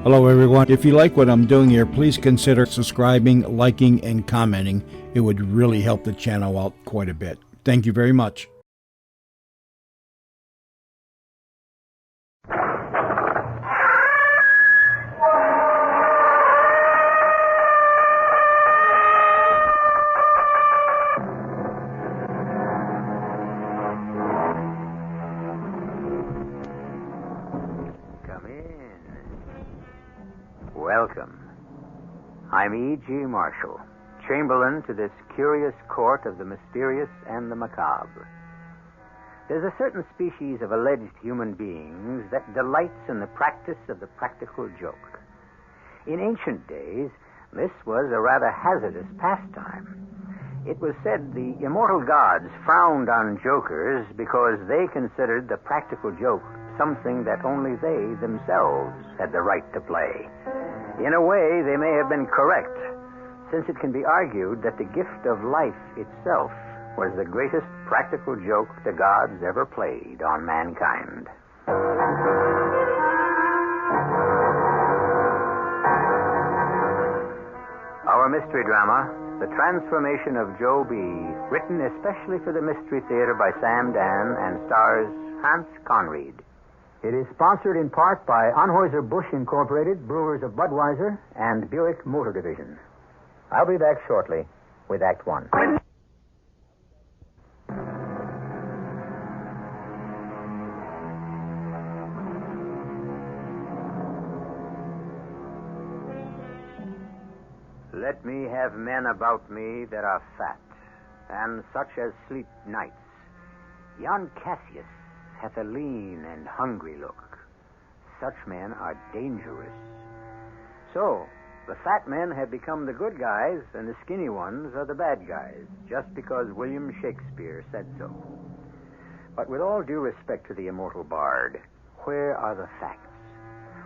Hello, everyone. If you like what I'm doing here, please consider subscribing, liking, and commenting. It would really help the channel out quite a bit. Thank you very much. Welcome. I'm E.G. Marshall, Chamberlain to this curious court of the mysterious and the macabre. There's a certain species of alleged human beings that delights in the practice of the practical joke. In ancient days, this was a rather hazardous pastime. It was said the immortal gods frowned on jokers because they considered the practical joke something that only they themselves had the right to play. In a way, they may have been correct, since it can be argued that the gift of life itself was the greatest practical joke the gods ever played on mankind. Our mystery drama, The Transformation of Joebee, written especially for the Mystery Theater by Sam Dan and stars Hans Conried. It is sponsored in part by Anheuser-Busch Incorporated, Brewers of Budweiser, and Buick Motor Division. I'll be back shortly with Act One. Let me have men about me that are fat, and such as sleep nights. Yon Cassius hath a lean and hungry look. Such men are dangerous. So, the fat men have become the good guys, and the skinny ones are the bad guys, just because William Shakespeare said so. But with all due respect to the immortal bard, where are the facts?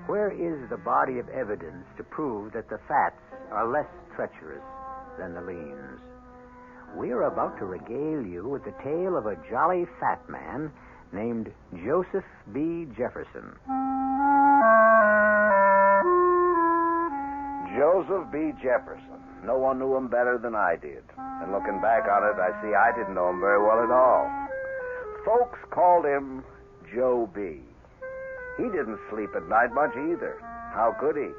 Where is the body of evidence to prove that the fats are less treacherous than the leans? We are about to regale you with the tale of a jolly fat man named Joseph B. Jefferson. Joseph B. Jefferson. No one knew him better than I did. And looking back on it, I see I didn't know him very well at all. Folks called him Joebee. He didn't sleep at night much either. How could he?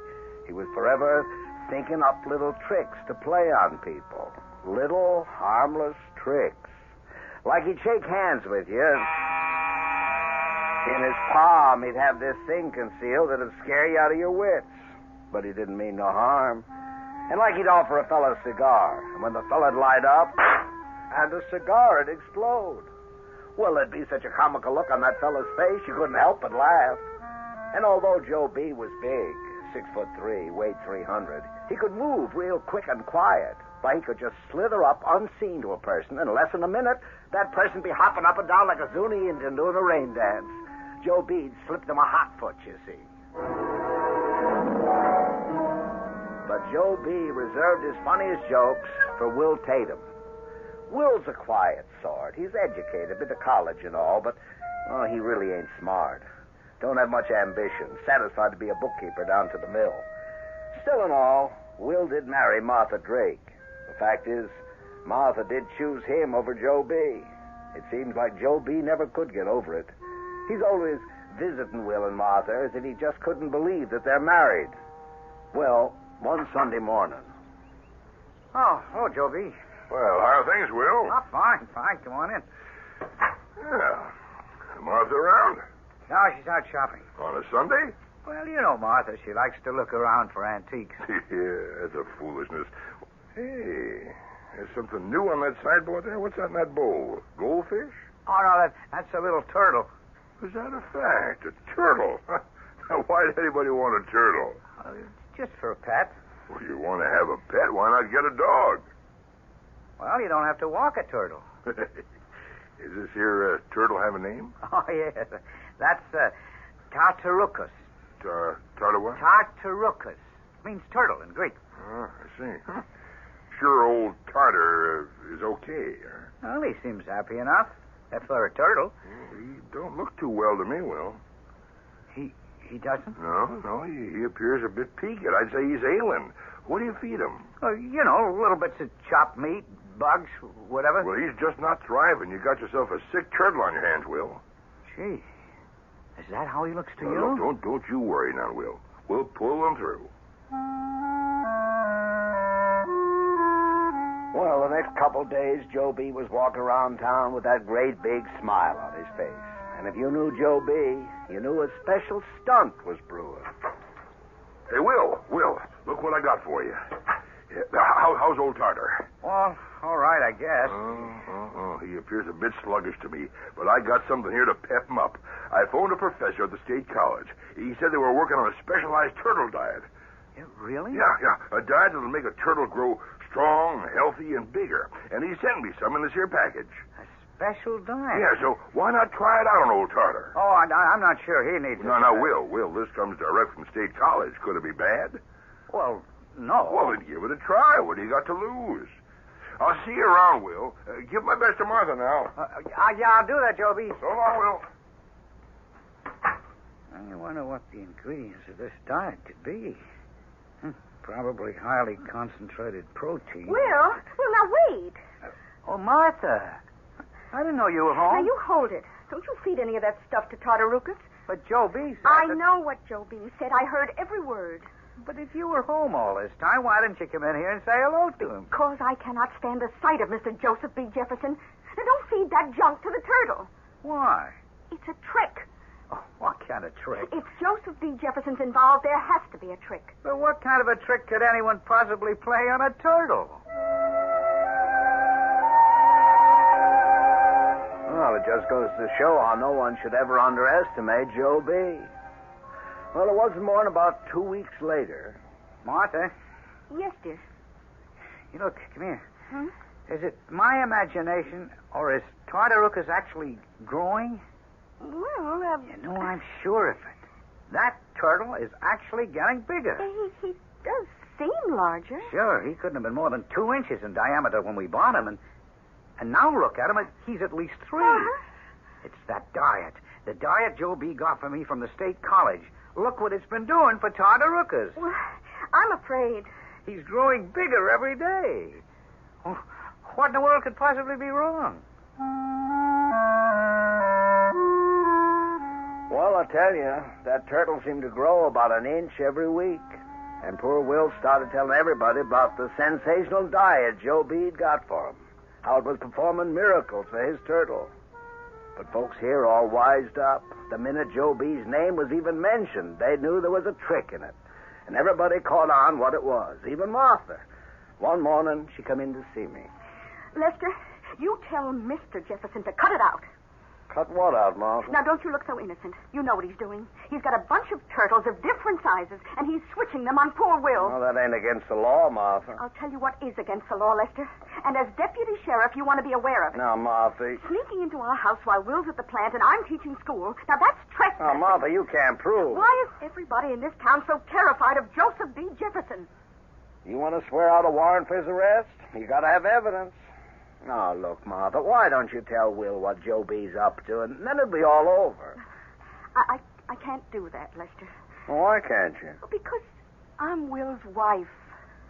He was forever thinking up little tricks to play on people. Little, harmless tricks. Like he'd shake hands with you. In his palm, he'd have this thing concealed that'd scare you out of your wits. But he didn't mean no harm. And like he'd offer a fella a cigar. And when the fella'd light up, and the cigar'd explode. Well, there'd be such a comical look on that fella's face, you couldn't help but laugh. And although Joebee was big, 6'3", weighed 300, he could move real quick and quiet. Why, he could just slither up unseen to a person. In less than a minute, that person be hopping up and down like a Zuni Indian doing a rain dance. Joebee'd slipped him a hot foot, you see. But Joebee reserved his funniest jokes for Will Tatum. Will's a quiet sort. He's educated, been to college and all, but he really ain't smart. Don't have much ambition. Satisfied to be a bookkeeper down to the mill. Still in all, Will did marry Martha Drake. The fact is, Martha did choose him over Joebee. It seems like Joebee never could get over it. He's always visiting Will and Martha as if he just couldn't believe that they're married. Well, one Sunday morning. Oh, hello, Joebee. Well, how are things, Will? Oh, fine. Come on in. Yeah. Martha around? No, she's out shopping. On a Sunday? Well, you know Martha. She likes to look around for antiques. Yeah, that's a foolishness. Hey, there's something new on that sideboard there. What's that in that bowl? Goldfish? Oh, no, that's a little turtle. Is that a fact? A turtle? Now, why'd anybody want a turtle? Just for a pet. Well, you want to have a pet? Why not get a dog? Well, you don't have to walk a turtle. Is this here turtle have a name? Oh, yes. That's Tartarucus. Tartar what? Tartarucus. Means turtle in Greek. Oh, I see. Huh. Sure old Tartar is okay, huh? Well, he seems happy enough. For a turtle. Well, he don't look too well to me, Will. He He doesn't? No, he appears a bit peaked. I'd say he's ailing. What do you feed him? Little bits of chopped meat, bugs, whatever. Well, he's just not thriving. You got yourself a sick turtle on your hands, Will. Gee, is that how he looks to Now, you? look, don't you worry now, Will. We'll pull him through. Well, the next couple days, Joebee was walking around town with that great big smile on his face. And if you knew Joebee, you knew a special stunt was brewing. Hey, Will, look what I got for you. How's old Tartar? Well, all right, I guess. He appears a bit sluggish to me, but I got something here to pep him up. I phoned a professor at the state college. He said they were working on a specialized turtle diet. Really? Yeah. A diet that'll make a turtle grow strong, healthy, and bigger. And he sent me some in this here package. A special diet? Yeah, so why not try it out on old Tartar? Oh, I'm not sure he needs it. No, Will, this comes direct from state college. Could it be bad? Well, no. Well, then give it a try. What do you got to lose? I'll see you around, Will. Give my best to Martha now. Yeah, I'll do that, Joebee. So long, Will. I wonder what the ingredients of this diet could be. Probably highly concentrated protein. Will, now wait. Oh, Martha. I didn't know you were home. Now, you hold it. Don't you feed any of that stuff to Tartarucas. But Joebee said I that... know what Joebee said. I heard every word. But if you were home all this time, why didn't you come in here and say hello to him? Because I cannot stand the sight of Mr. Joseph B. Jefferson. Now, don't feed that junk to the turtle. Why? It's a trick. Oh, what kind of trick? If Joseph B. Jefferson's involved, there has to be a trick. But what kind of a trick could anyone possibly play on a turtle? Well, it just goes to show how no one should ever underestimate Joebee. Well, it wasn't more than about 2 weeks later. Martha, Yes, dear. you look, come here. Hmm? Is it my imagination, or is Tartarucas actually growing? Well, I'm sure of it. That turtle is actually getting bigger. he does seem larger. Sure, he couldn't have been more than 2 inches in diameter when we bought him, and now look at him, he's at least 3. Uh-huh. It's that diet. The diet Joebee got for me from the state college. Look what it's been doing for Tartarucas. Well, I'm afraid. He's growing bigger every day. Oh, what in the world could possibly be wrong? Well, I tell you, that turtle seemed to grow about an inch every week. And poor Will started telling everybody about the sensational diet Joebee'd got for him. How it was performing miracles for his turtle. But folks here all wised up. The minute Joebee's name was even mentioned, they knew there was a trick in it. And everybody caught on what it was, even Martha. One morning, she come in to see me. Lester, you tell Mr. Jefferson to cut it out. Cut what out, Martha? Now, don't you look so innocent. You know what he's doing. He's got a bunch of turtles of different sizes, and he's switching them on poor Will. Well, that ain't against the law, Martha. I'll tell you what is against the law, Lester. And as deputy sheriff, you want to be aware of it. Now, Martha. Sneaking into our house while Will's at the plant and I'm teaching school, now that's trespassing. Now, Martha, you can't prove. Why is everybody in this town so terrified of Joseph B. Jefferson? You want to swear out a warrant for his arrest? You got to have evidence. Now, look, Martha, why don't you tell Will what Joebee's up to, and then it'll be all over. I can't do that, Lester. Well, why can't you? Because I'm Will's wife.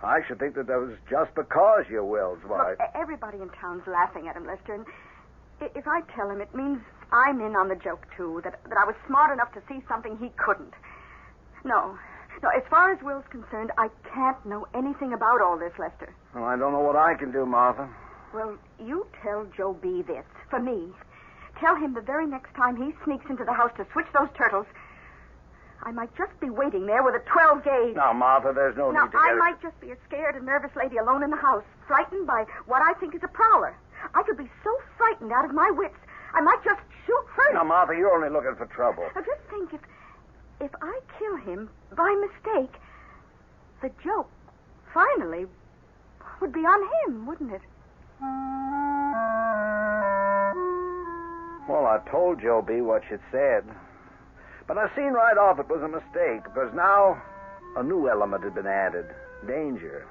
I should think that was just because you're Will's wife. Look, everybody in town's laughing at him, Lester, and if I tell him, it means I'm in on the joke, too, that I was smart enough to see something he couldn't. No, as far as Will's concerned, I can't know anything about all this, Lester. Well, I don't know what I can do, Martha. Well, you tell Joebee this, for me. Tell him the very next time he sneaks into the house to switch those turtles, I might just be waiting there with a 12-gauge. Now, Martha, there's no need to I might just be a scared and nervous lady alone in the house, frightened by what I think is a prowler. I could be so frightened out of my wits, I might just shoot first. Now, Martha, you're only looking for trouble. Now, just think, if I kill him by mistake, the joke, finally, would be on him, wouldn't it? Well, I told Joebee what she'd said. But I seen right off it was a mistake, because now a new element had been added. Danger.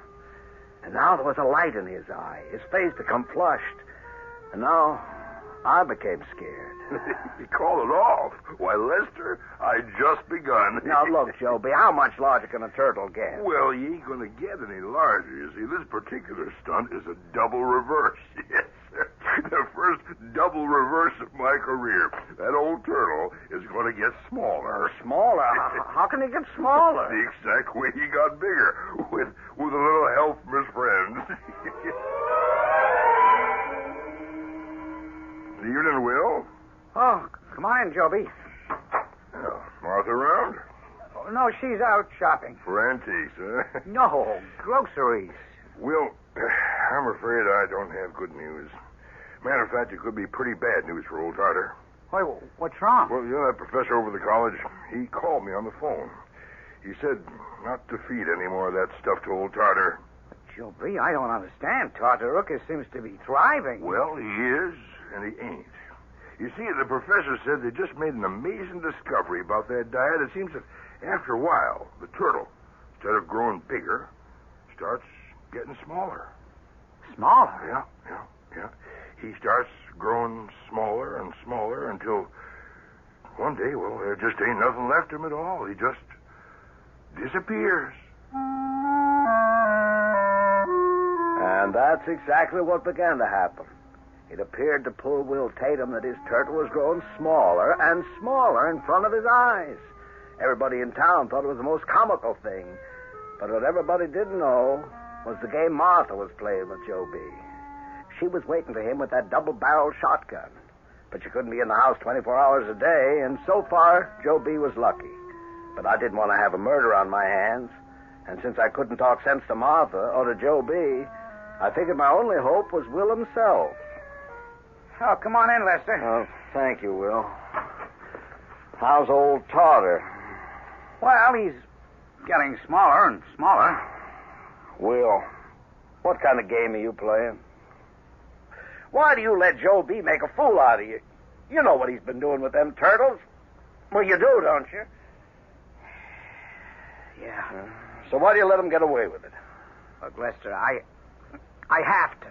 And now there was a light in his eye. His face become flushed. And now I became scared. You call it off? Why, Lester, I just begun. Now, look, Joebee, how much larger can a turtle get? Well, you ain't going to get any larger. You see, this particular stunt is a double reverse. Yes, sir. The first double reverse of my career. That old turtle is going to get smaller. Smaller? How can he get smaller? The exact way he got bigger, with a little help from his friends. Evening, Will. Oh, come on in, Joebee. Oh, Martha around? Oh, no, she's out shopping. For antiques, huh? No, groceries. Will, I'm afraid I don't have good news. Matter of fact, it could be pretty bad news for old Tartar. Why, what's wrong? Well, you know that professor over the college? He called me on the phone. He said not to feed any more of that stuff to old Tartar. Joebee, I don't understand. Tartarucus seems to be thriving. Well, he is, and he ain't. You see, the professor said they just made an amazing discovery about that diet. It seems that after a while, the turtle, instead of growing bigger, starts getting smaller. Smaller? Yeah. He starts growing smaller and smaller until one day, well, there just ain't nothing left of him at all. He just disappears. And that's exactly what began to happen. It appeared to poor Will Tatum that his turtle was growing smaller and smaller in front of his eyes. Everybody in town thought it was the most comical thing. But what everybody didn't know was the game Martha was playing with Joebee. She was waiting for him with that double-barreled shotgun. But she couldn't be in the house 24 hours a day, and so far, Joebee was lucky. But I didn't want to have a murder on my hands. And since I couldn't talk sense to Martha or to Joebee, I figured my only hope was Will himself. Oh, come on in, Lester. Oh, thank you, Will. How's old Tartar? Well, he's getting smaller and smaller. Will, what kind of game are you playing? Why do you let Joebee make a fool out of you? You know what he's been doing with them turtles. Well, you do, don't you? Yeah. So why do you let him get away with it? Look, Lester, I have to.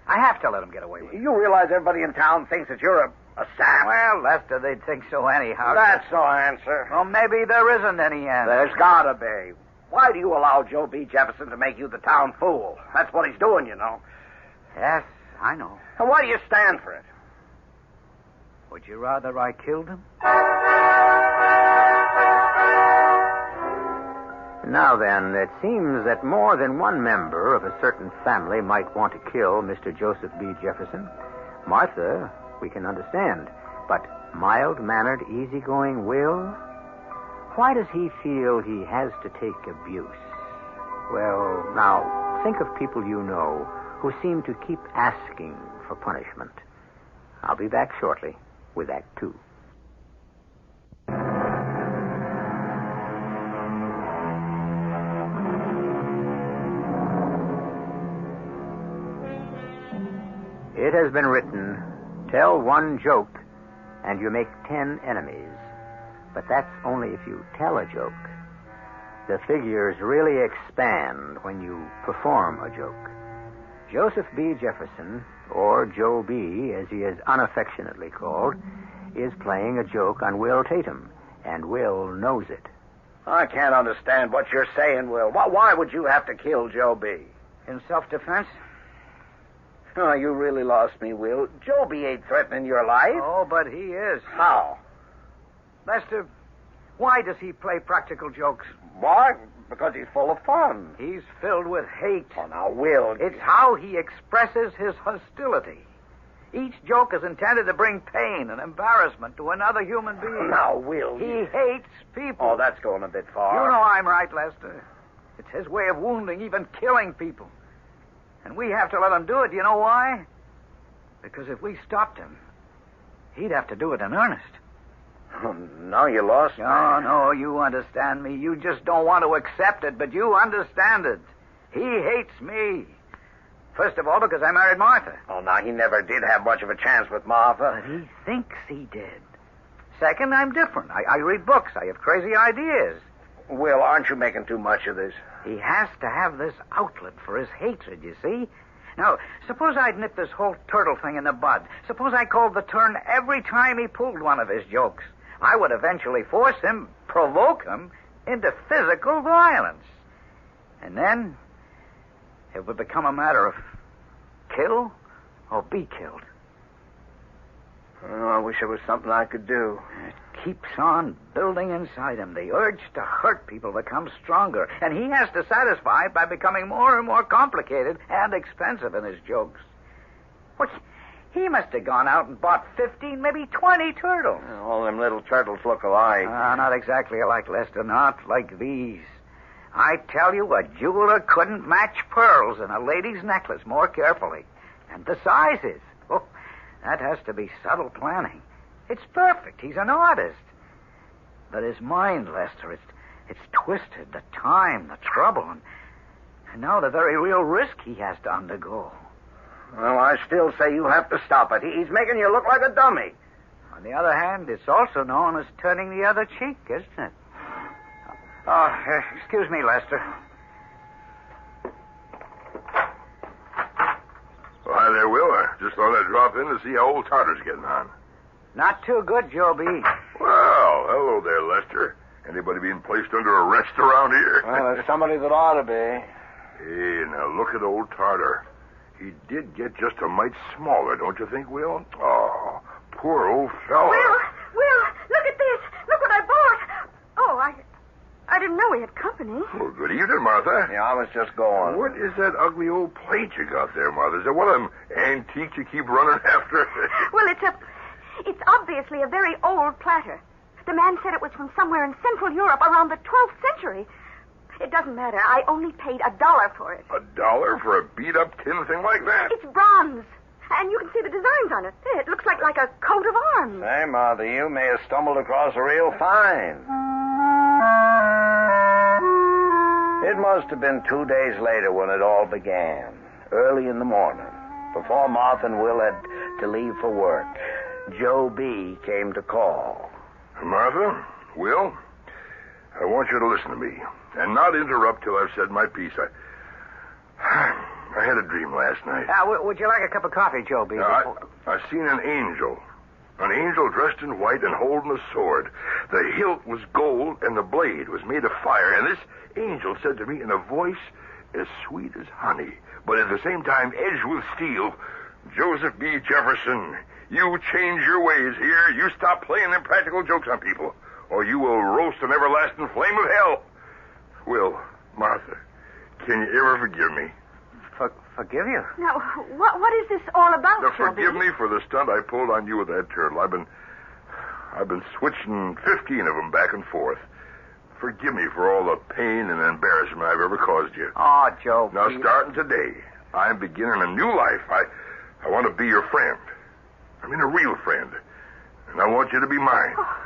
I have to let him get away with it. You realize everybody in town thinks that you're a sap? Well, Lester, they'd think so anyhow. That's no answer. Well, maybe there isn't any answer. There's gotta be. Why do you allow Joebee Jefferson to make you the town fool? That's what he's doing, you know. Yes, I know. And why do you stand for it? Would you rather I killed him? Now then, it seems that more than one member of a certain family might want to kill Mr. Joseph B. Jefferson. Martha, we can understand. But mild-mannered, easygoing Will? Why does he feel he has to take abuse? Well, now, think of people you know who seem to keep asking for punishment. I'll be back shortly with Act Two. It has been written, tell one joke and you make 10 enemies. But that's only if you tell a joke. The figures really expand when you perform a joke. Joseph B. Jefferson, or Joebee, as he is unaffectionately called, is playing a joke on Will Tatum, and Will knows it. I can't understand what you're saying, Will. Why would you have to kill Joebee? In self-defense? Oh, you really lost me, Will. Joebee ain't threatening your life. Oh, but he is. How? Lester, why does he play practical jokes? Why? Because he's full of fun. He's filled with hate. Oh, now, Will... It's how he expresses his hostility. Each joke is intended to bring pain and embarrassment to another human being. Now, Will... He hates people. Oh, that's going a bit far. You know I'm right, Lester. It's his way of wounding, even killing people. And we have to let him do it. You know why? Because if we stopped him, he'd have to do it in earnest. Oh, now you lost me. No, you understand me. You just don't want to accept it, but you understand it. He hates me. First of all, because I married Martha. Oh, now, he never did have much of a chance with Martha. But he thinks he did. Second, I'm different. I read books. I have crazy ideas. Will, aren't you making too much of this? He has to have this outlet for his hatred, you see? Now, suppose I'd nipped this whole turtle thing in the bud. Suppose I called the turn every time he pulled one of his jokes. I would eventually force him, provoke him, into physical violence. And then it would become a matter of kill or be killed. Oh, I wish there was something I could do. It keeps on building inside him. The urge to hurt people becomes stronger, and he has to satisfy it by becoming more and more complicated and expensive in his jokes. Well, he must have gone out and bought 15, maybe 20 turtles. All them little turtles look alike. Not exactly alike, Lester. Not like these. I tell you, a jeweler couldn't match pearls in a lady's necklace more carefully. And the sizes. Oh, that has to be subtle planning. It's perfect. He's an artist. But his mind, Lester, it's twisted. The time, the trouble, and now the very real risk he has to undergo. Well, I still say you have to stop it. He's making you look like a dummy. On the other hand, it's also known as turning the other cheek, isn't it? Oh, excuse me, Lester. Well, hi there, Will. I just thought I'd drop in to see how old Tartar's getting on. Not too good, Joebee. Well, hello there, Lester. Anybody being placed under arrest around here? Well, there's somebody that ought to be. Hey, now look at old Tartar. He did get just a mite smaller, don't you think, Will? Oh, poor old fella. Will, look at this. Look what I bought. Oh, I didn't know we had company. Well, good evening, Martha. Yeah, I was just going. What is that ugly old plate you got there, Martha? Is that one of them antiques you keep running after? Well, it's obviously a very old platter. The man said it was from somewhere in Central Europe around the 12th century. It doesn't matter. I only paid $1 for it. $1 for a beat-up tin thing like that? It's bronze. And you can see the designs on it. It looks like a coat of arms. Hey, Martha, you may have stumbled across a real find. It must have been 2 days later when it all began, early in the morning, before Martha and Will had to leave for work. Joebee came to call. Martha, Will, I want you to listen to me and not interrupt till I've said my piece. I had a dream last night. Would you like a cup of coffee, Joebee? I seen an angel dressed in white and holding a sword. The hilt was gold and the blade was made of fire. And this angel said to me in a voice as sweet as honey, but at the same time edged with steel, Joseph B. Jefferson, you change your ways here. You stop playing them practical jokes on people, or you will roast an everlasting flame of hell. Will, Martha, can you ever forgive me? Forgive you? Now, what is this all about, Now, Joebee? forgive me for the stunt I pulled on you with that turtle. I've been switching 15 of them back and forth. Forgive me for all the pain and embarrassment I've ever caused you. Oh, Joebee. Now, starting today, I'm beginning a new life. I want to be your friend. I mean, a real friend. And I want you to be mine. Oh,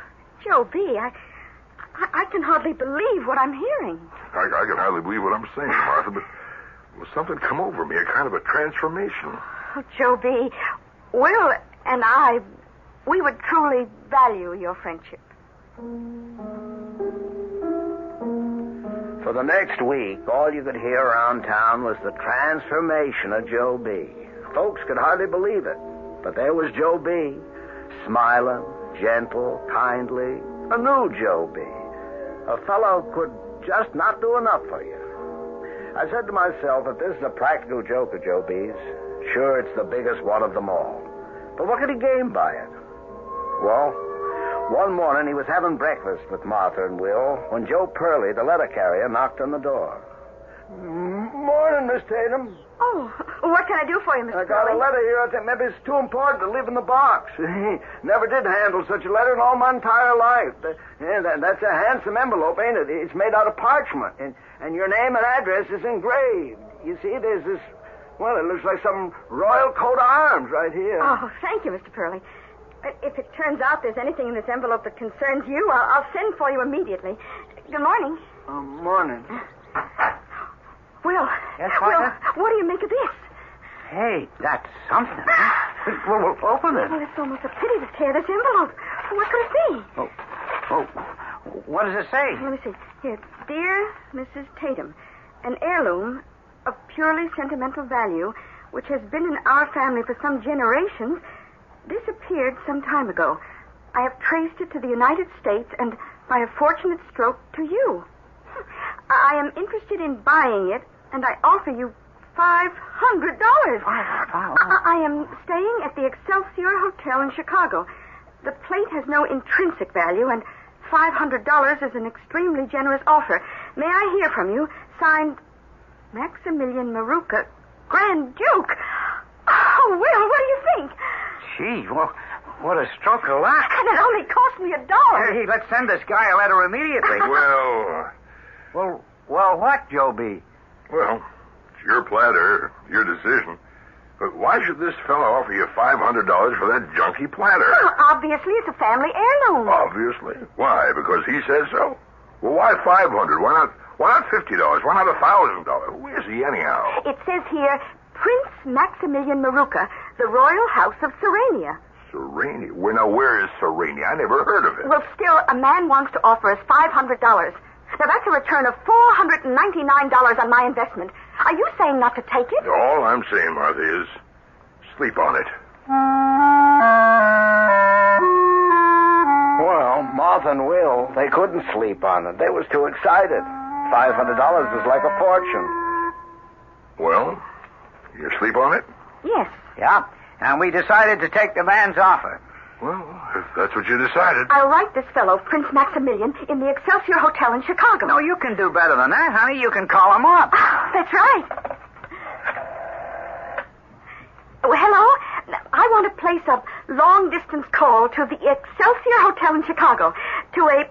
Joebee, I can hardly believe what I'm hearing. I can hardly believe what I'm saying, Martha, but something come over me, a kind of a transformation. Oh, Joebee, Will and I, we would truly value your friendship. For the next week, all you could hear around town was the transformation of Joebee. Folks could hardly believe it, but there was Joebee, smiling, gentle, kindly, a new Joebee. A fellow could just not do enough for you. I said to myself, if this is a practical joke of Joebee's, sure it's the biggest one of them all. But what could he gain by it? Well, one morning he was having breakfast with Martha and Will when Joe Purley, the letter carrier, knocked on the door. Morning, Miss Tatum. Oh, what can I do for you, Mr. I got a Purley? letter here. I think maybe it's too important to leave in the box. Never did handle such a letter in all my entire life. That's a handsome envelope, ain't it? It's made out of parchment, and your name and address is engraved. You see, there's this, well, it looks like some royal coat of arms right here. Oh, thank you, Mr. Purley. If it turns out there's anything in this envelope that concerns you, I'll send for you immediately. Good morning. Morning. Will. Yes, Will, Martha? what do you make of this? Hey, that's something. Well, open it. Well, it's almost a pity to tear this envelope. What could it be? Oh, what does it say? Let me see. Here, dear Mrs. Tatum, an heirloom of purely sentimental value which has been in our family for some generations, disappeared some time ago. I have traced it to the United States and, by a fortunate stroke, to you. I am interested in buying it, and I offer you $500. I am staying at the Excelsior Hotel in Chicago. The plate has no intrinsic value, and $500 is an extremely generous offer. May I hear from you? Signed, Maximilian Maruca, Grand Duke. Oh, Will, what do you think? Gee, well, what a stroke of luck. And it only cost me $1. Hey, let's send this guy a letter immediately. Well, what, Joebee? Well, it's your platter, your decision. But why should this fellow offer you $500 for that junky platter? Well, obviously, it's a family heirloom. Obviously. Why? Because he says so? Well, why $500? Why not $50? Why not $1,000? Who is he anyhow? It says here, Prince Maximilian Maruca, the Royal House of Serenia. Serenia? Well, now, where is Serenia? I never heard of it. Well, still, a man wants to offer us $500. Now, that's a return of $499 on my investment. Are you saying not to take it? All I'm saying, Martha, is sleep on it. Well, Martha and Will, they couldn't sleep on it. They was too excited. $500 was like a fortune. Well, you sleep on it? Yes. Yeah, and we decided to take the man's offer. Well, if that's what you decided. I'll write this fellow, Prince Maximilian, in the Excelsior Hotel in Chicago. No, you can do better than that, honey. You can call him up. That's right. Oh, hello? I want to place a long-distance call to the Excelsior Hotel in Chicago to a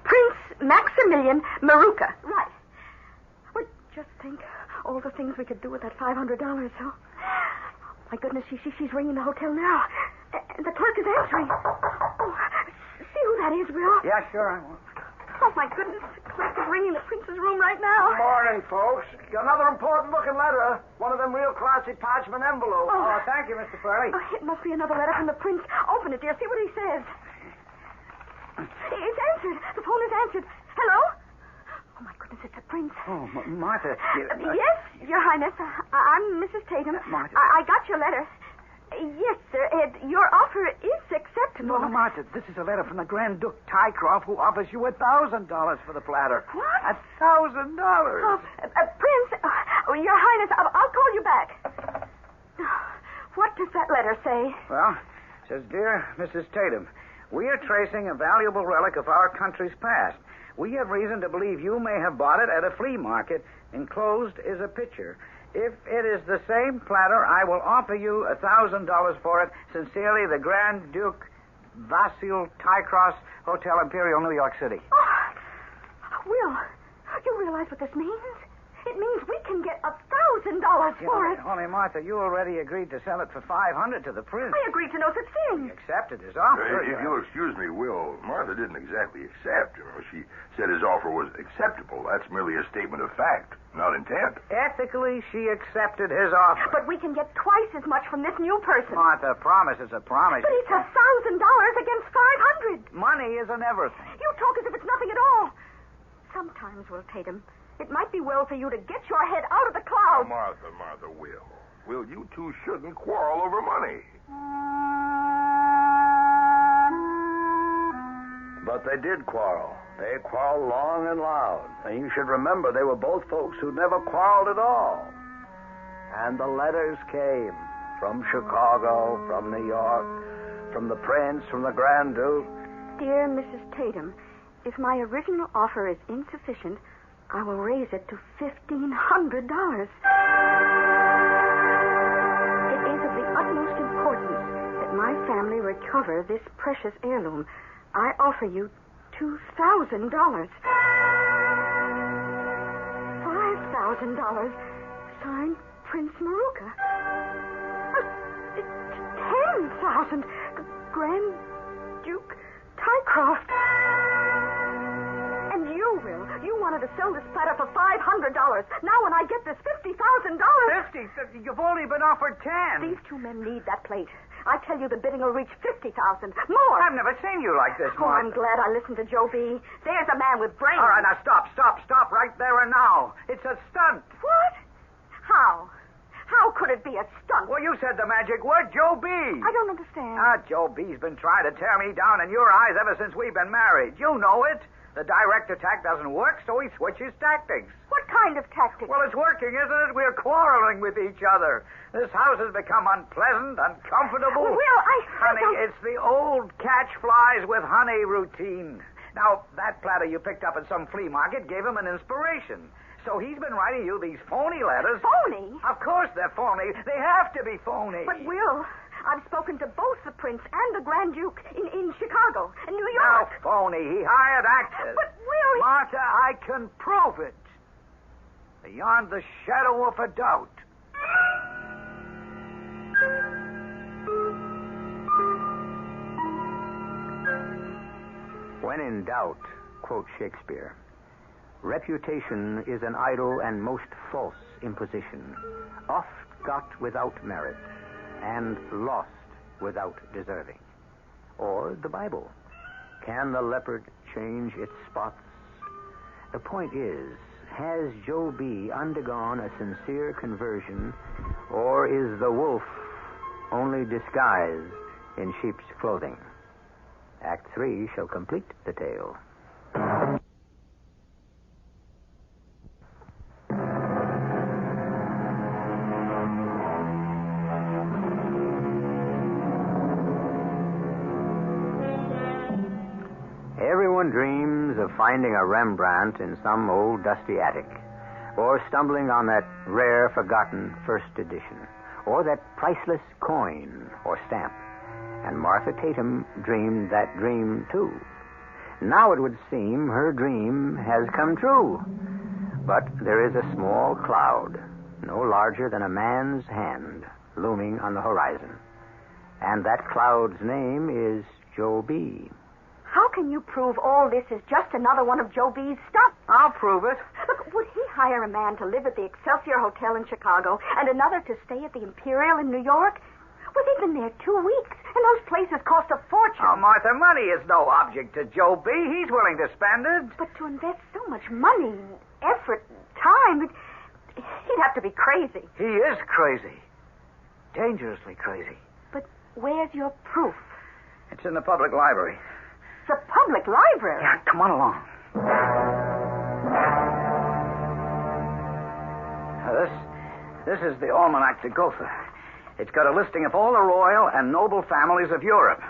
Prince Maximilian Maruca. Right. Well, just think all the things we could do with that $500, huh? My goodness, she's ringing the hotel now. The clerk is answering. Oh, see who that is, Will? Yeah, sure, I will. Oh, my goodness, the clerk is ringing the prince's room right now. Good morning, folks. Another important-looking letter. One of them real classy parchment envelopes. Oh, thank you, Mr. Furley. Oh, it must be another letter from the prince. Open it, dear. See what he says. It's answered. The phone is answered. Hello? Oh, my goodness, it's the prince. Oh, Martha. Yes, Your Highness. I'm Mrs. Tatum. Martha. I got your letter. Yes, sir. Your offer is acceptable. No, Martha, this is a letter from the Grand Duke Tycroft, who offers you $1,000 for the platter. What? $1,000. Prince, Your Highness, I'll call you back. What does that letter say? Well, it says, Dear Mrs. Tatum, we are tracing a valuable relic of our country's past. We have reason to believe you may have bought it at a flea market. Enclosed is a picture. If it is the same platter, I will offer you $1,000 for it. Sincerely, the Grand Duke Vasil Tycross, Hotel Imperial, New York City. Oh, Will, you realize what this means? It means we can get $1,000 for it. Only, Martha, you already agreed to sell it for $500 to the prince. I agreed to no such thing. He accepted his offer. If you'll excuse me, Will, Martha didn't exactly accept. She said his offer was acceptable. That's merely a statement of fact, not intent. Ethically, she accepted his offer. But we can get twice as much from this new person. Martha, promise is a promise. But it's $1,000 against $500. Money isn't everything. You talk as if it's nothing at all. Sometimes, Will Tatum, it might be well for you to get your head out of the clouds. Martha, Will, you two shouldn't quarrel over money. But they did quarrel. They quarreled long and loud. And you should remember they were both folks who never quarreled at all. And the letters came from Chicago, from New York, from the Prince, from the Grand Duke. Dear Mrs. Tatum, if my original offer is insufficient, I will raise it to $1,500. It is of the utmost importance that my family recover this precious heirloom. I offer you $2,000. $5,000. Signed, Prince Maruca. 10,000. Grand Duke Tycroft. And you, Will, you wanted to sell this platter for $500. Now when I get this $50,000... 50? You've only been offered 10. These two men need that plate. I tell you the bidding will reach $50,000. More. I've never seen you like this, Oh, I'm Martha. glad I listened to Joebee. There's a man with brains. All right, now stop right there and now. It's a stunt. What? How? How could it be a stunt? Well, you said the magic word, Joebee. I don't understand. Joebee's been trying to tear me down in your eyes ever since we've been married. You know it. The direct attack doesn't work, so he switches tactics. What kind of tactics? Well, it's working, isn't it? We're quarreling with each other. This house has become unpleasant, uncomfortable. Will, Honey, it's the old catch flies with honey routine. Now, that platter you picked up at some flea market gave him an inspiration. So he's been writing you these phony letters. Phony? Of course they're phony. They have to be phony. But, Will, I've spoken to both the Prince and the Grand Duke in Chicago and New York. Now, phony. He hired actors. But, Will... Martha, I can prove it. Beyond the shadow of a doubt. When in doubt, quote Shakespeare, reputation is an idle and most false imposition, oft got without merit, and lost without deserving. Or the Bible. Can the leopard change its spots? The point is, has Joebee undergone a sincere conversion, or is the wolf only disguised in sheep's clothing? Act 3 shall complete the tale. Everyone dreams of finding a Rembrandt in some old dusty attic, or stumbling on that rare forgotten first edition, or that priceless coin or stamp. And Martha Tatum dreamed that dream, too. Now it would seem her dream has come true. But there is a small cloud, no larger than a man's hand, looming on the horizon. And that cloud's name is Joebee. How can you prove all this is just another one of Joebee's stunts? I'll prove it. Look, would he hire a man to live at the Excelsior Hotel in Chicago and another to stay at the Imperial in New York? Well, they've been there 2 weeks, and those places cost a fortune. Oh, Martha, money is no object to Joebee. He's willing to spend it. But to invest so much money, effort, time, he'd have to be crazy. He is crazy. Dangerously crazy. But where's your proof? It's in the public library. The public library? Yeah, come on along. Now, this is the Almanac de Gotha. It's got a listing of all the royal and noble families of Europe.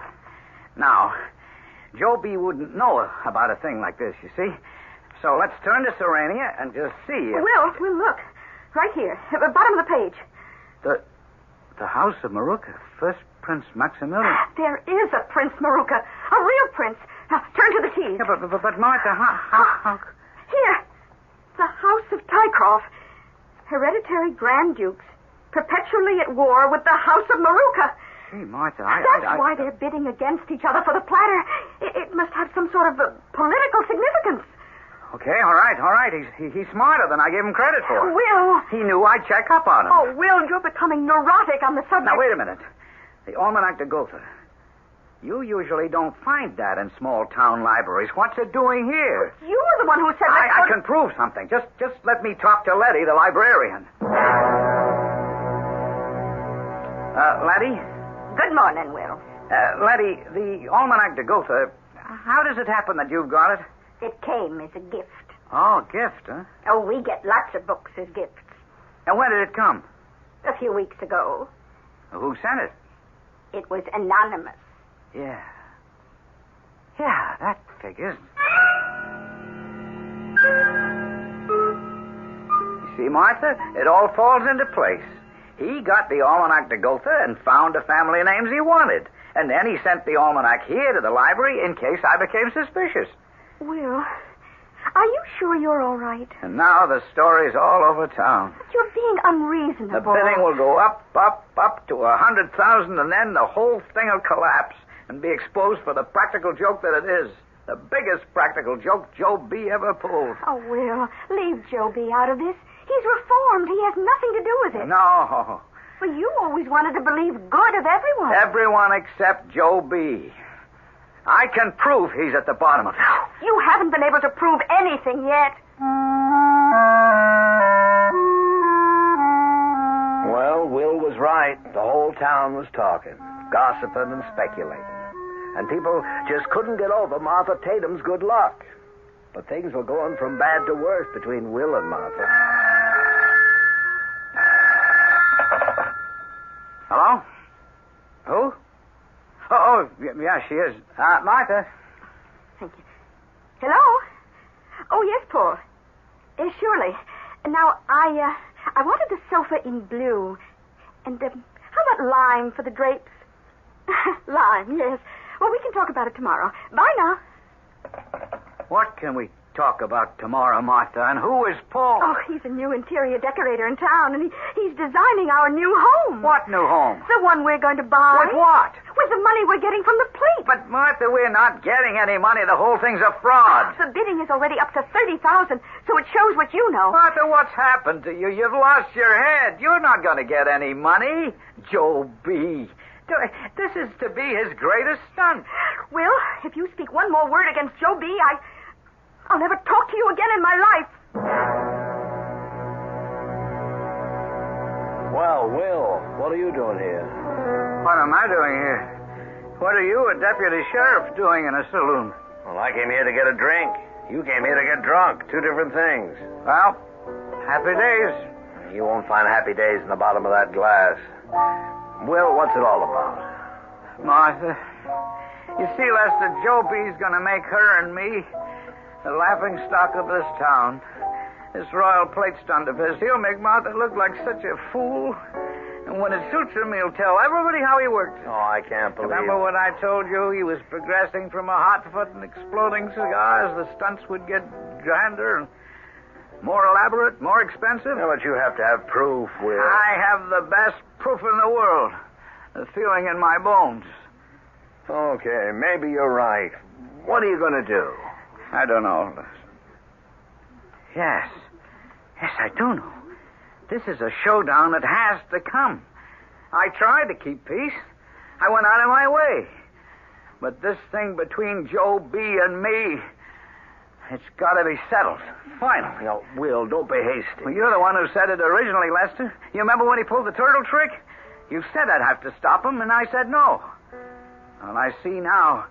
Now, Joebee wouldn't know about a thing like this, you see. So let's turn to Serenia and just see if... We'll look. Right here, at the bottom of the page. The House of Maruka, first Prince Maximilian. There is a Prince Maruka, a real prince. Now, turn to the keys. Yeah, but Martha, how... Here, the House of Tycroft, hereditary Grand Dukes, perpetually at war with the House of Maruka. Gee, Martha, That's why they're bidding against each other for the platter. It must have some sort of political significance. Okay, all right. He's smarter than I gave him credit for. Will. He knew I'd check up on him. Oh, Will, you're becoming neurotic on the subject. Now, wait a minute. The Almanac de Gotha. You usually don't find that in small-town libraries. What's it doing here? You were the one who said that... I can prove something. Just let me talk to Letty, the librarian. Letty? Good morning, Will. Letty, the Almanac de Gotha, how does it happen that you've got it? It came as a gift. Oh, gift, huh? Oh, we get lots of books as gifts. And when did it come? A few weeks ago. Who sent it? It was anonymous. Yeah. Yeah, that figures. You see, Martha, it all falls into place. He got the Almanac de Gotha and found the family names he wanted. And then he sent the almanac here to the library in case I became suspicious. Will, are you sure you're all right? And now the story's all over town. You're being unreasonable. The bidding will go up to 100,000, and then the whole thing will collapse and be exposed for the practical joke that it is. The biggest practical joke Joebee ever pulled. Oh, Will, leave Joebee out of this. He's reformed. He has nothing to do with it. No. Well, you always wanted to believe good of everyone. Everyone except Joebee. I can prove he's at the bottom of it. You haven't been able to prove anything yet. Well, night, the whole town was talking, gossiping and speculating. And people just couldn't get over Martha Tatum's good luck. But things were going from bad to worse between Will and Martha. Hello? Who? Yeah, she is. Martha. Thank you. Hello? Oh, yes, Paul. Surely. Now, I wanted the sofa in blue. And how about lime for the drapes? Lime, yes. Well, we can talk about it tomorrow. Bye now. What can we talk about tomorrow, Martha? And who is Paul? Oh, he's a new interior decorator in town, and he's designing our new home. What new home? The one we're going to buy. With what? With the money we're getting from the plate. But, Martha, we're not getting any money. The whole thing's a fraud. The bidding is already up to $30,000, so it shows what you know. Martha, what's happened to you? You've lost your head. You're not going to get any money. Joebee. This is to be his greatest stunt. Will, if you speak one more word against Joebee, I'll never talk to you again in my life. Well, Will, what are you doing here? What am I doing here? What are you, a deputy sheriff, doing in a saloon? Well, I came here to get a drink. You came here to get drunk. Two different things. Well, happy days. You won't find happy days in the bottom of that glass. Will, what's it all about? Martha, you see, Lester, Joebee's going to make her and me the laughing stock of this town. This royal plate stunt of his, he'll make Martha look like such a fool. And when it suits him, he'll tell everybody how he worked. Oh, I can't believe Remember what I told you? He was progressing from a hot foot and exploding cigars. The stunts would get grander and more elaborate, more expensive. Yeah, but you have to have proof, Will. I have the best proof in the world. The feeling in my bones. Okay, maybe you're right. What are you going to do? I don't know. Yes, I do know. This is a showdown that has to come. I tried to keep peace. I went out of my way. But this thing between Joebee and me, it's got to be settled. Finally. No, Will, don't be hasty. Well, you're the one who said it originally, Lester. You remember when he pulled the turtle trick? You said I'd have to stop him, and I said no. Well, I see now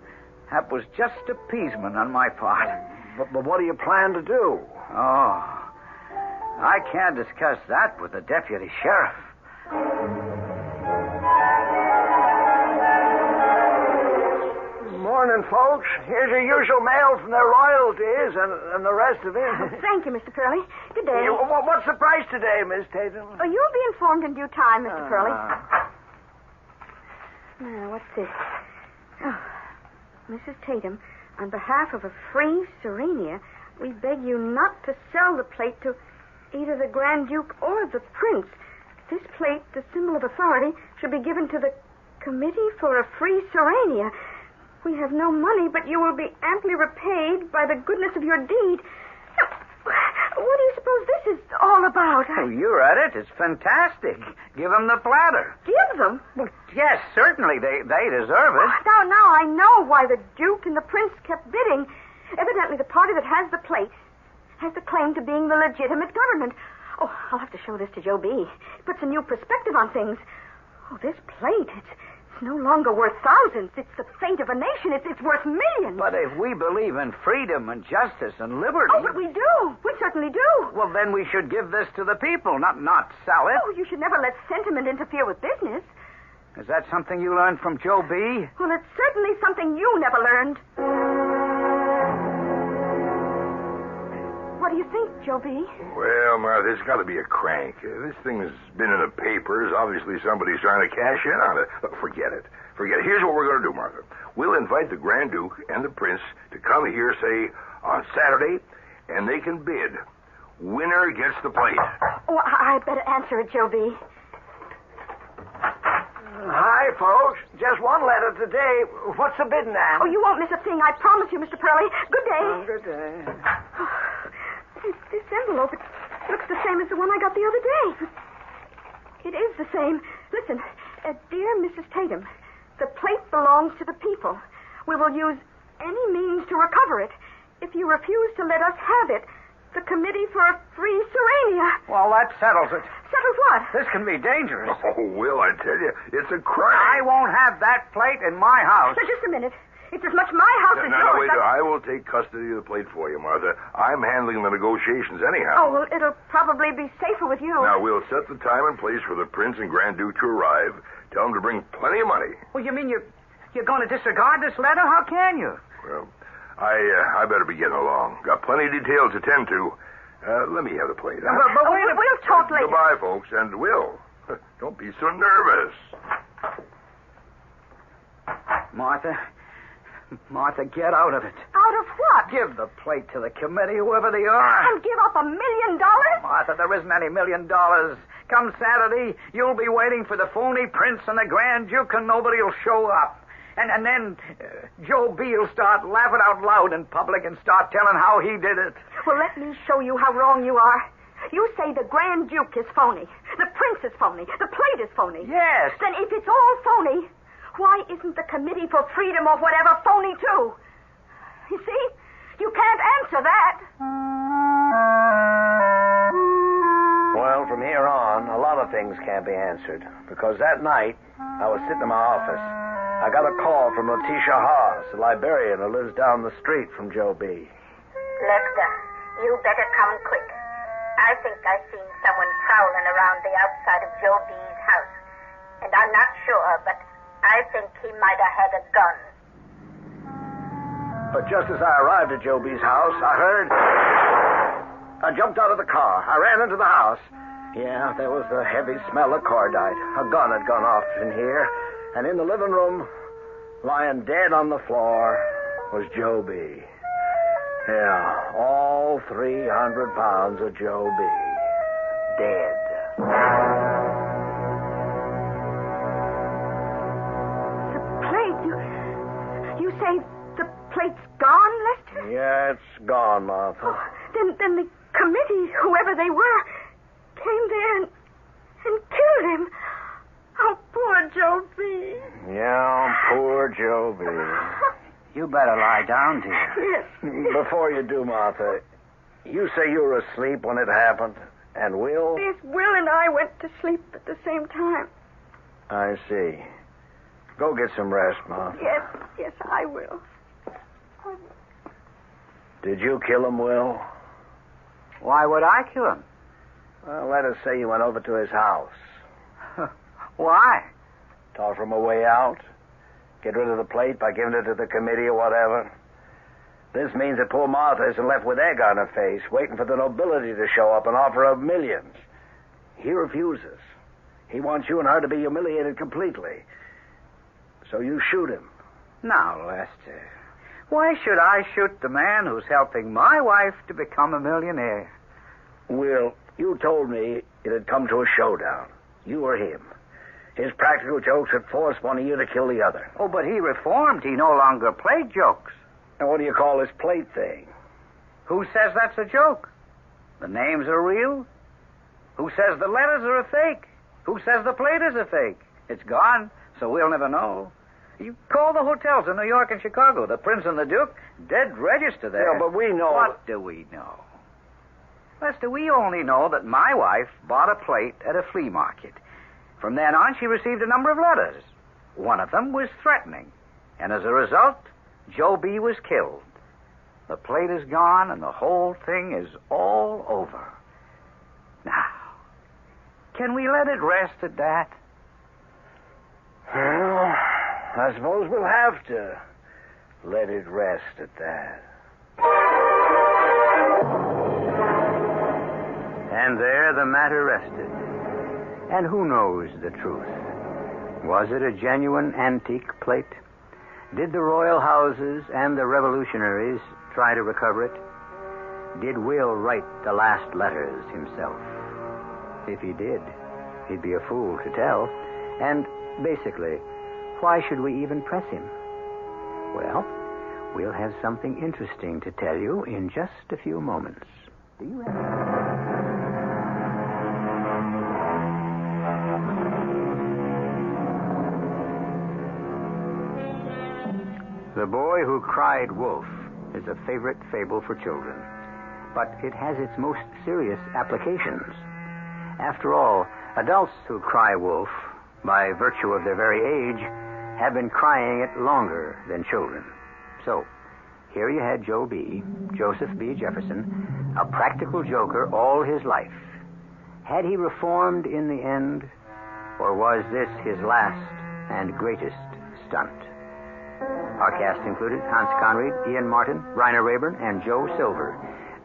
that was just appeasement on my part. But what do you plan to do? Oh, I can't discuss that with the deputy sheriff. Morning, folks. Here's your usual mail from their royalties and the rest of it. Thank you, Mr. Pearlie. Good day. What's the price today, Miss Tatum? Oh, you'll be informed in due time, Mr. Pearlie. Now, what's this? Oh, Mrs. Tatum, on behalf of a free Serenia, we beg you not to sell the plate to either the Grand Duke or the Prince. This plate, the symbol of authority, should be given to the Committee for a Free Serenia. We have no money, but you will be amply repaid by the goodness of your deed. Now, what do you suppose this is all about? Oh, you're at it. It's fantastic. Give them the platter. Give them? Well, yes, certainly. They deserve it. Now I know why the Duke and the Prince kept bidding. Evidently, the party that has the plate has the claim to being the legitimate government. Oh, I'll have to show this to Joebee. It puts a new perspective on things. Oh, this plate, it's no longer worth thousands. It's the fate of a nation. It's worth millions. But if we believe in freedom and justice and liberty... Oh, but we do. We certainly do. Well, then we should give this to the people, not sell it. Oh, you should never let sentiment interfere with business. Is that something you learned from Joebee? Well, it's certainly something you never learned. What do you think, Joebee? Well, Martha, it's got to be a crank. This thing has been in the papers. Obviously, somebody's trying to cash in on it. Look, forget it. Here's what we're going to do, Martha. We'll invite the Grand Duke and the Prince to come here, say, on Saturday, and they can bid. Winner gets the plate. Oh, I better answer it, Joebee. Hi, folks. Just one letter today. What's the bid now? Oh, you won't miss a thing, I promise you, Mr. Pearlie. Good day. Good day. This envelope, it looks the same as the one I got the other day. It is the same. Listen, dear Mrs. Tatum, the plate belongs to the people. We will use any means to recover it. If you refuse to let us have it, the committee for a free Serenia. Well, that settles it. Settles what? This can be dangerous. Oh, Will, I tell you, it's a crime. I won't have that plate in my house. Now, just a minute. It's as much my house as Now, yours. wait. I will take custody of the plate for you, Martha. I'm handling the negotiations anyhow. Oh, well, it'll probably be safer with you. Now, we'll set the time and place for the Prince and Grand Duke to arrive. Tell them to bring plenty of money. Well, you mean you're going to disregard this letter? How can you? Well, I better be getting along. Got plenty of details to tend to. Let me have the plate. Huh? But wait a minute. We'll talk later. Goodbye, folks. And Will, don't be so nervous. Martha, get out of it. Out of what? Give the plate to the committee, whoever they are. And give up $1 million? Martha, there isn't any $1 million. Come Saturday, you'll be waiting for the phony Prince and the Grand Duke, and nobody will show up. And then Joebee will start laughing out loud in public and start telling how he did it. Well, let me show you how wrong you are. You say the Grand Duke is phony. The Prince is phony. The plate is phony. Yes. Then if it's all phony, why isn't the Committee for Freedom or whatever phony too? You see? You can't answer that. Well, from here on, a lot of things can't be answered. Because that night, I was sitting in my office. I got a call from Letitia Haas, a librarian who lives down the street from Joebee. Lester, you better come quick. I think I've seen someone prowling around the outside of Joebee's house. And I'm not sure, but I think he might have had a gun. But just as I arrived at Joebee's house, I jumped out of the car. I ran into the house. Yeah, there was the heavy smell of cordite. A gun had gone off in here. And in the living room, lying dead on the floor, was Joebee. Yeah, all 300 pounds of Joebee. Dead. The plate, you say the plate's gone, Lester? Yeah, it's gone, Martha. Oh, then the committee, whoever they were, came there and killed him. Oh, poor Joebee. Yeah, poor Joebee. You better lie down, dear. Yes. Before you do, Martha, you say you were asleep when it happened, and Will? Yes, Will and I went to sleep at the same time. I see. Go get some rest, Martha. Yes, I will. Did you kill him, Will? Why would I kill him? Well, let us say you went over to his house. Why? Talk from a way out. Get rid of the plate by giving it to the committee or whatever. This means that poor Martha isn't left with egg on her face, waiting for the nobility to show up and offer her millions. He refuses. He wants you and her to be humiliated completely. So you shoot him. Now, Lester, why should I shoot the man who's helping my wife to become a millionaire? Will, you told me it had come to a showdown. You or him. His practical jokes had forced one of you to kill the other. Oh, but he reformed. He no longer played jokes. And what do you call this plate thing? Who says that's a joke? The names are real? Who says the letters are a fake? Who says the plate is a fake? It's gone, so we'll never know. You call the hotels in New York and Chicago. The Prince and the Duke, dead register there. Yeah, but we know... What do we know? Lester, we only know that my wife bought a plate at a flea market. From then on, she received a number of letters. One of them was threatening. And as a result, Joebee was killed. The plate is gone, and the whole thing is all over. Now, can we let it rest at that? Well, I suppose we'll have to let it rest at that. And there the matter rested. And who knows the truth? Was it a genuine antique plate? Did the royal houses and the revolutionaries try to recover it? Did Will write the last letters himself? If he did, he'd be a fool to tell. And basically, why should we even press him? Well, we'll have something interesting to tell you in just a few moments. Do you have... The Boy Who Cried Wolf is a favorite fable for children. but it has its most serious applications. After all, adults who cry wolf, by virtue of their very age, have been crying it longer than children. So, here you had Joebee, Joseph B. Jefferson, a practical joker all his life. Had he reformed in the end, or was this his last and greatest stunt? Our cast included Hans Conried, Ian Martin, Bryna Raeburn, and Joe Silver.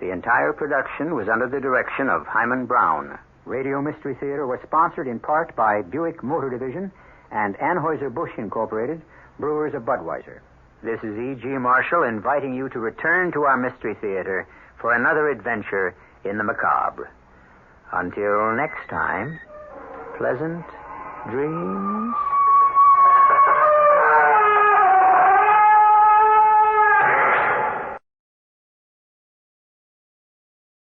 The entire production was under the direction of Hyman Brown. Radio Mystery Theater was sponsored in part by Buick Motor Division and Anheuser-Busch Incorporated, brewers of Budweiser. This is E.G. Marshall inviting you to return to our Mystery Theater for another adventure in the macabre. Until next time, pleasant dreams.